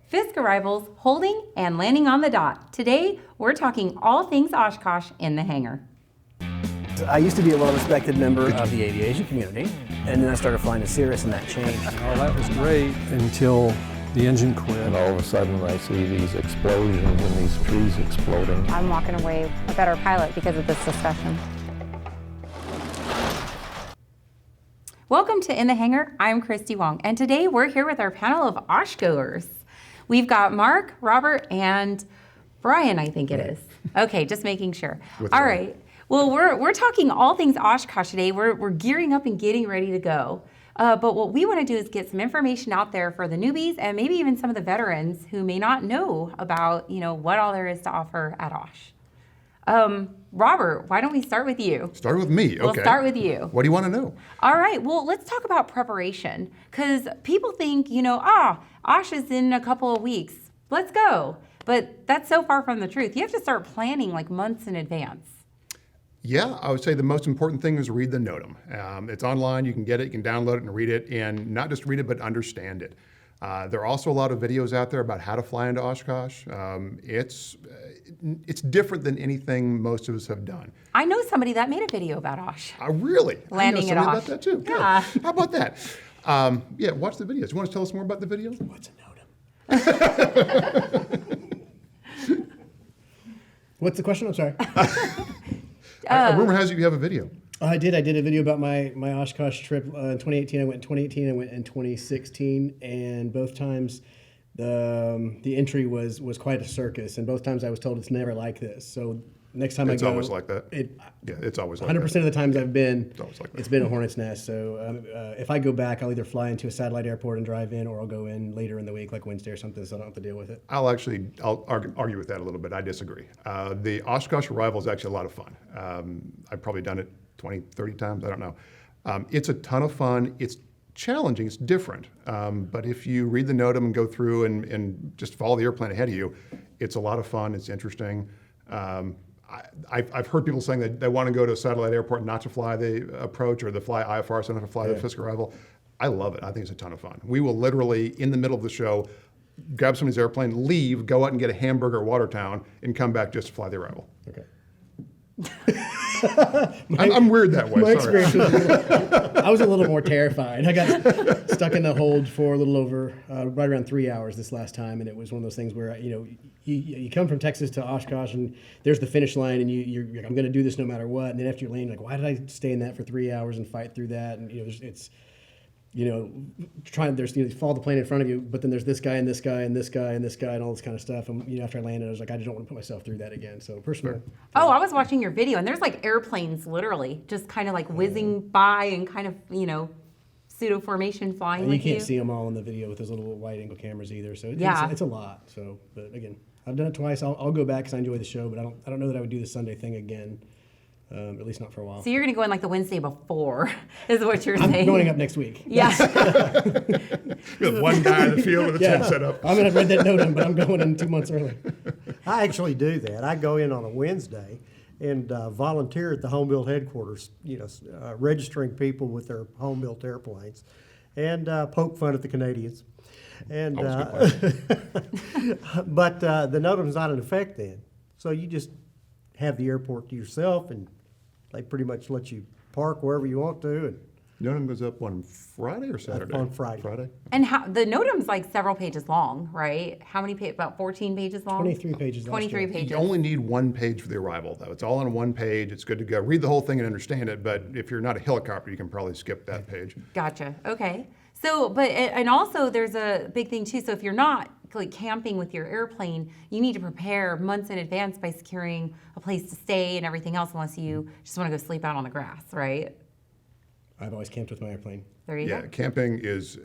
Fisk Arrivals, holding and landing on the dot. Today, we're talking all things Oshkosh in the hangar. I used to be a well-respected member of the aviation community, and then I started flying to Cirrus, and that changed. Oh, that was great until the engine quit. And all of a sudden I see these explosions and these trees exploding. I'm walking away a better pilot because of this discussion. Welcome to In the Hangar. I'm Christy Wong, and today we're here with our panel of Oshkoers. We've got Mark, Robert, and Brian, I think it is. Okay, just making sure. All right. Well, we're talking all things Oshkosh today. We're gearing up and getting ready to go. But what we want to do is get some information out there for the newbies and maybe even some of the veterans who may not know about, what all there is to offer at Osh. Robert, why don't we start with you? Start with me, okay. We'll start with you. What do you want to know? All right, well, let's talk about preparation. Because people think, Osh is in a couple of weeks. Let's go. But that's so far from the truth. You have to start planning like months in advance. Yeah, I would say the most important thing is read the NOTAM. It's online, you can get it, you can download it and read it, and not just read it, but understand it. There are also a lot of videos out there about how to fly into Oshkosh. It's different than anything most of us have done. I know somebody that made a video about Osh. Really? Landing at Osh. I know somebody about that too. Yeah. Good. How about that? Yeah, watch the videos. You want to tell us more about the videos? What's a NOTAM? What's the question? I'm sorry. Rumor has it you have a video. I did a video about my Oshkosh trip in 2018. I went in 2018, I went in 2016, and both times the entry was quite a circus, and both times I was told it's never like this. So next time It's I go, always like that. It's always like 100% that. of the times I've been, Like it's been a hornet's nest. So if I go back, I'll either fly into a satellite airport and drive in, or I'll go in later in the week, like Wednesday or something, so I don't have to deal with it. I'll argue with that a little bit. I disagree. The Oshkosh Arrival is actually a lot of fun. I've probably done it 20, 30 times, I don't know. It's a ton of fun. It's challenging, it's different. But if you read the NOTAM and go through and just follow the airplane ahead of you, it's a lot of fun, it's interesting. I've heard people saying that they want to go to a satellite airport not to fly the approach or to fly IFR, so not to fly the Fisk Arrival. I love it. I think it's a ton of fun. We will literally, in the middle of the show, grab somebody's airplane, leave, go out and get a hamburger at Watertown, and come back just to fly the Arrival. Okay. I'm weird that way. My Sorry. experience was I was a little more terrified. I got stuck in the hold for a little over, right around 3 hours this last time, and it was one of those things where you come from Texas to Oshkosh, and there's the finish line, and you're I'm going to do this no matter what. And then after you land, like, why did I stay in that for 3 hours and fight through that? And follow the plane in front of you, but then there's this guy and this guy and this guy and this guy and all this kind of stuff. And after I landed, I was like, I just don't want to put myself through that again. So personal. Oh, I was watching your video, and there's like airplanes literally just kind of like whizzing by and kind of, pseudo formation flying And with you can't see them all in the video with those little wide angle cameras either. So it's a lot. So, but again, I've done it twice. I'll go back because I enjoy the show, but I don't know that I would do the Sunday thing again. At least not for a while. So you're going to go in like the Wednesday before, is what you're saying. I'm going up next week. Yeah. You're the one guy in the field with a tent set up. I'm going to read that NOTAM, but I'm going in 2 months early. I actually do that. I go in on a Wednesday and volunteer at the home built headquarters, registering people with their home built airplanes, and poke fun at the Canadians. And but the NOTAM's not in effect then, so you just have the airport to yourself, and they pretty much let you park wherever you want to. And NOTAM goes up on Friday or Saturday? On Friday. And the NOTAM's like several pages long, right? How many pages? About 14 pages long? 23 pages. 23 pages. You only need one page for the Arrival, though. It's all on one page. It's good to go. Read the whole thing and understand it, but if you're not a helicopter, you can probably skip that page. Gotcha. Okay. So, and also there's a big thing too. So if you're not like camping with your airplane, you need to prepare months in advance by securing a place to stay and everything else, unless you just want to go sleep out on the grass, right? I've always camped with my airplane. There you Yeah, go. camping is,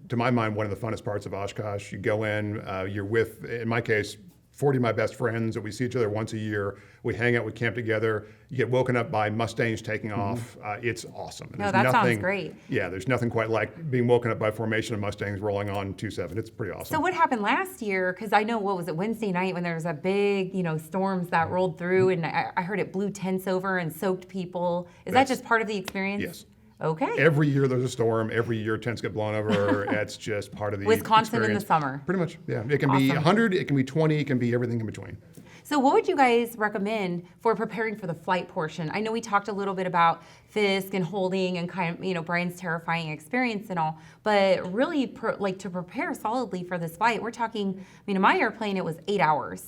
to my mind, one of the funnest parts of Oshkosh. You go in, you're with, in my case, 40 of my best friends that we see each other once a year. We hang out, we camp together. You get woken up by Mustangs taking off. It's awesome. And No, there's that sounds great. Yeah, there's nothing quite like being woken up by a formation of Mustangs rolling on 27. It's pretty awesome. So what happened last year, because I know, what was it, Wednesday night when there was a big, storms that rolled through, and I heard it blew tents over and soaked people. Is that just part of the experience? Yes. Okay. Every year there's a storm. Every year tents get blown over. It's just part of the Wisconsin in the experience. summer. Pretty much, yeah. It can be Awesome. 100, it can be 20, it can be everything in between. So what would you guys recommend for preparing for the flight portion? I know we talked a little bit about Fisk and holding and kind of, Brian's terrifying experience and all, but really to prepare solidly for this flight, we're talking, in my airplane, it was 8 hours,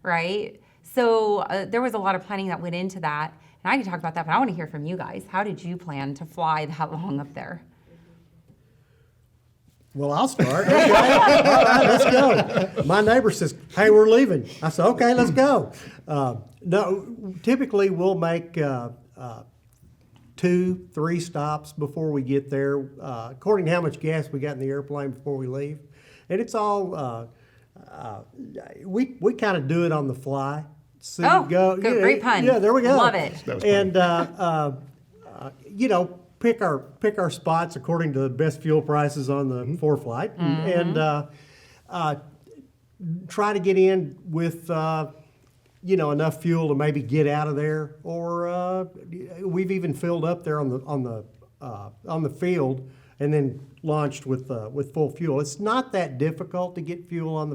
right? So there was a lot of planning that went into that. And I can talk about that, but I want to hear from you guys. How did you plan to fly that long up there? Well, I'll start. Okay. All right, let's go. My neighbor says, "Hey, we're leaving." I said, "Okay, let's go." No, typically we'll make 2-3 stops before we get there, according to how much gas we got in the airplane before we leave. And it's all we kind of do it on the fly. So Oh, you go, good, great pun. Yeah, there we go. Love it. That was And pick our spots according to the best fuel prices on the flight, and try to get in with enough fuel to maybe get out of there. Or we've even filled up there on the field and then launched with full fuel. It's not that difficult to get fuel on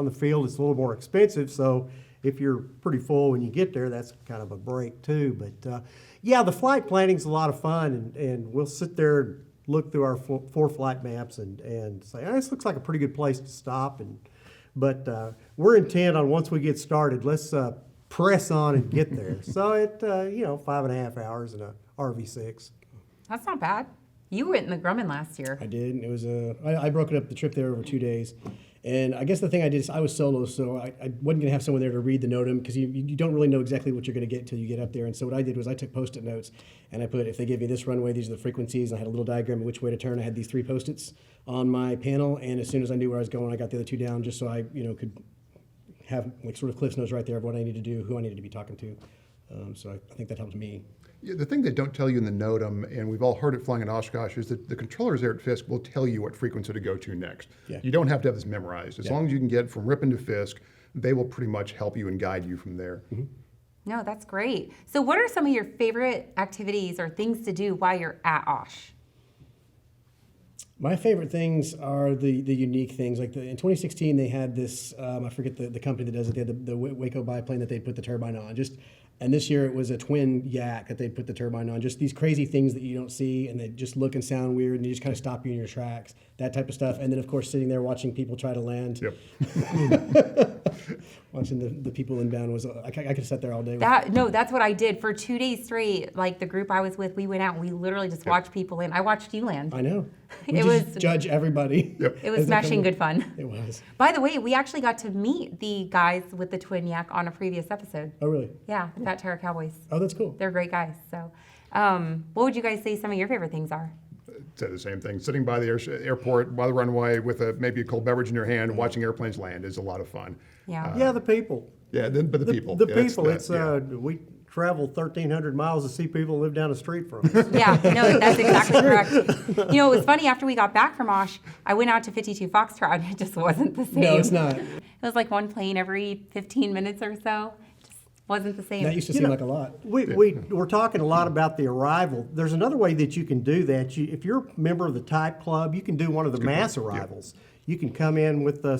the field. It's a little more expensive, so if you're pretty full when you get there, that's kind of a break too. But yeah, the flight planning's a lot of fun, and we'll sit there and look through our four flight maps and say, oh, this looks like a pretty good place to stop. But we're intent on once we get started, let's press on and get there. So it 5.5 hours in a RV6. That's not bad. You went in the Grumman last year. I did. It was I broke it up the trip there over 2 days. And I guess the thing I did is I was solo, so I wasn't going to have someone there to read the NOTAM because you don't really know exactly what you're going to get until you get up there. And so what I did was I took Postit notes and I put, if they give me this runway, these are the frequencies. And I had a little diagram of which way to turn. I had these 3 Post-its on my panel. And as soon as I knew where I was going, I got the other 2 down just so I could have like sort of Cliff's Notes right there of what I needed to do, who I needed to be talking to. So I think that helped me. Yeah, the thing they don't tell you in the NOTAM, and we've all heard it flying at Oshkosh, is that the controllers there at Fisk will tell you what frequency to go to next. Yeah. You don't have to have this memorized. As long as you can get from Ripon to Fisk, they will pretty much help you and guide you from there. Mm-hmm. No, that's great. So what are some of your favorite activities or things to do while you're at Osh? My favorite things are the unique things. Like in 2016, they had this, I forget the company that does it, they had the Waco biplane that they put the turbine on. And this year it was a twin yak that they put the turbine on. Just these crazy things that you don't see and they just look and sound weird and they just kind of stop you in your tracks, that type of stuff. And then of course sitting there watching people try to land. Yep. Watching the people inbound was, I could have sat there all day. That's what I did for 2 days straight. Like the group I was with, we went out and we literally just watched people land. I watched you land. I know. We It just was- judge everybody. Yep. It was smashing good fun. It was. By the way, we actually got to meet the guys with the twin yak on a previous episode. Oh, really? Yeah, the Fat Terror Cowboys. Oh, that's cool. They're great guys. So, what would you guys say some of your favorite things are? Say the same thing. Sitting by the airport, by the runway with maybe a cold beverage in your hand, watching airplanes land is a lot of fun. Yeah. Yeah, the people. Yeah, but the people. The Yeah, that's people. the- It's yeah. we traveled 1,300 miles to see people live down the street from us. Yeah, no, that's exactly correct. It was funny, after we got back from Osh, I went out to 52 Foxtrot and it just wasn't the same. No, it's not. It was like one plane every 15 minutes or so. It just wasn't the same. That used to seem like a lot. We're talking a lot about the arrival. There's another way that you can do that. If you're a member of the Type Club, you can do one of the mass arrivals. You can come in with the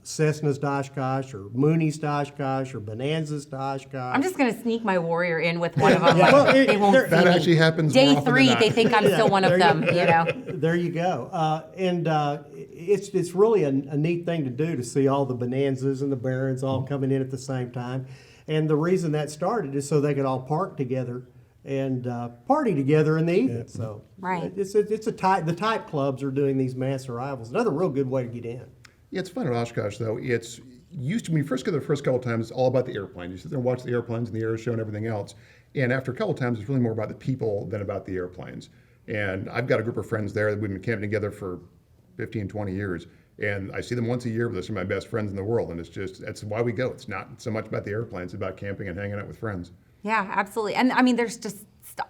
Cessna's to Oshkosh or Mooney's to Oshkosh or Bonanza's to Oshkosh. I'm just going to sneak my Warrior in with one of them. Yeah. Like, they won't see That me. actually happens more Day often than 3, not. they think I'm still one of There them, There you go. It's really a neat thing to do to see all the Bonanzas and the Barons all coming in at the same time. And the reason that started is so they could all park together and party together in the evening. So Right. the Type Clubs are doing these mass arrivals. Another real good way to get in. Yeah, it's fun at Oshkosh, though. It's used to, when you first get there the first couple of times, it's all about the airplanes. You sit there and watch the airplanes and the air show and everything else. And after a couple of times, it's really more about the people than about the airplanes. And I've got a group of friends there that we've been camping together for 15, 20 years. And I see them once a year, but they're some of my best friends in the world. And that's why we go. It's not so much about the airplanes, it's about camping and hanging out with friends. Yeah, absolutely. And I mean, there's just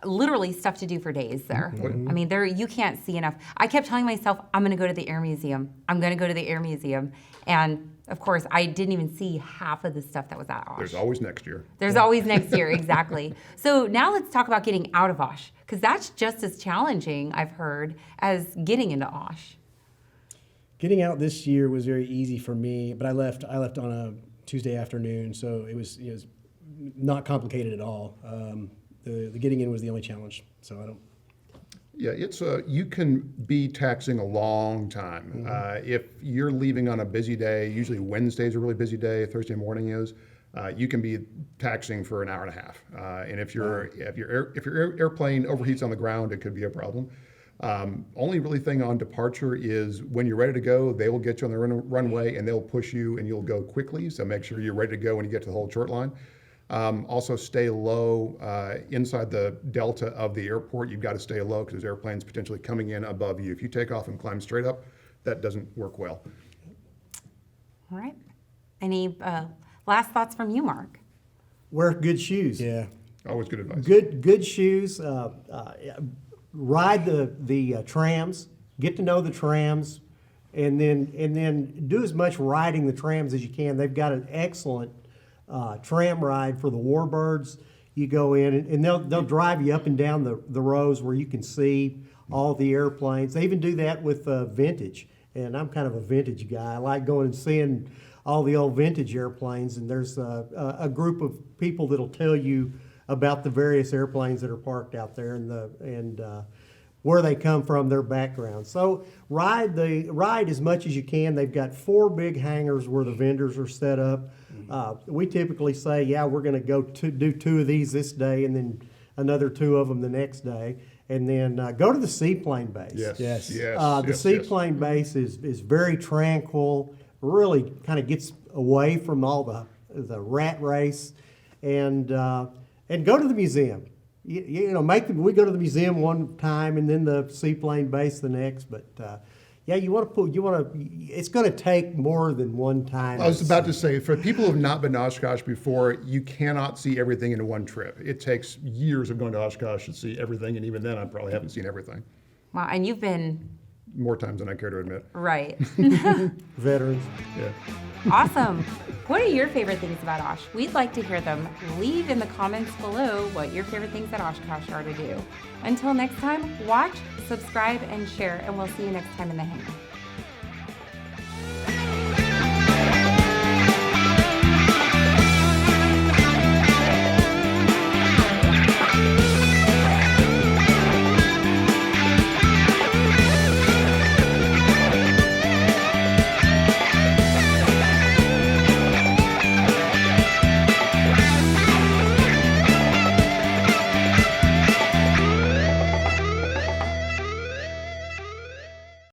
literally stuff to do for days there. I mean, you can't see enough. I kept telling myself, I'm going to go to the Air Museum. I'm going to go to the Air Museum. And of course, I didn't even see half of the stuff that was at Osh. There's always next year. There's always next year, exactly. So now let's talk about getting out of Osh, because that's just as challenging, I've heard, as getting into Osh. Getting out this year was very easy for me, but I left on a Tuesday afternoon, so it was not complicated at all. The getting in was the only challenge, so I don't. Yeah, it's you can be taxing a long time. If you're leaving on a busy day, usually Wednesday's a really busy day, Thursday morning is, you can be taxing for an hour and a half. And if your airplane overheats on the ground, it could be a problem. Only really thing on departure is when you're ready to go, they will get you on the runway and they'll push you and you'll go quickly. So make sure you're ready to go when you get to the hold short line. Also stay low inside the delta of the airport. You've got to stay low because there's airplanes potentially coming in above you. If you take off and climb straight up, that doesn't work well. All right. Any last thoughts from you, Mark? Wear good shoes. Yeah. Always good advice. Good shoes. Ride the trams. Get to know the trams, and then do as much riding the trams as you can. They've got an excellent tram ride for the warbirds. You go in and they'll drive you up and down the rows where you can see all the airplanes. They even do that with vintage, and I'm kind of a vintage guy. I like going and seeing all the old vintage airplanes, and there's a group of people that'll tell you about the various airplanes that are parked out there and where they come from, their background. So ride as much as you can. They've got 4 big hangars where the vendors are set up. We typically say, yeah, we're going to go do 2 of these this day and then another 2 of them the next day. And then go to the seaplane base. Yes. The seaplane base is very tranquil, really kind of gets away from all the rat race, and go to the museum. We go to the museum one time and then the seaplane base the next, but it's going to take more than one time. I was about to say, for people who have not been to Oshkosh before, you cannot see everything in one trip. It takes years of going to Oshkosh to see everything, and even then I probably haven't seen everything. Wow, and you've been... More times than I care to admit. Right. Veterans. Yeah. Awesome. What are your favorite things about Osh? We'd like to hear them. Leave in the comments below what your favorite things at Oshkosh are to do. Until next time, watch, subscribe, and share, and we'll see you next time in the hangar.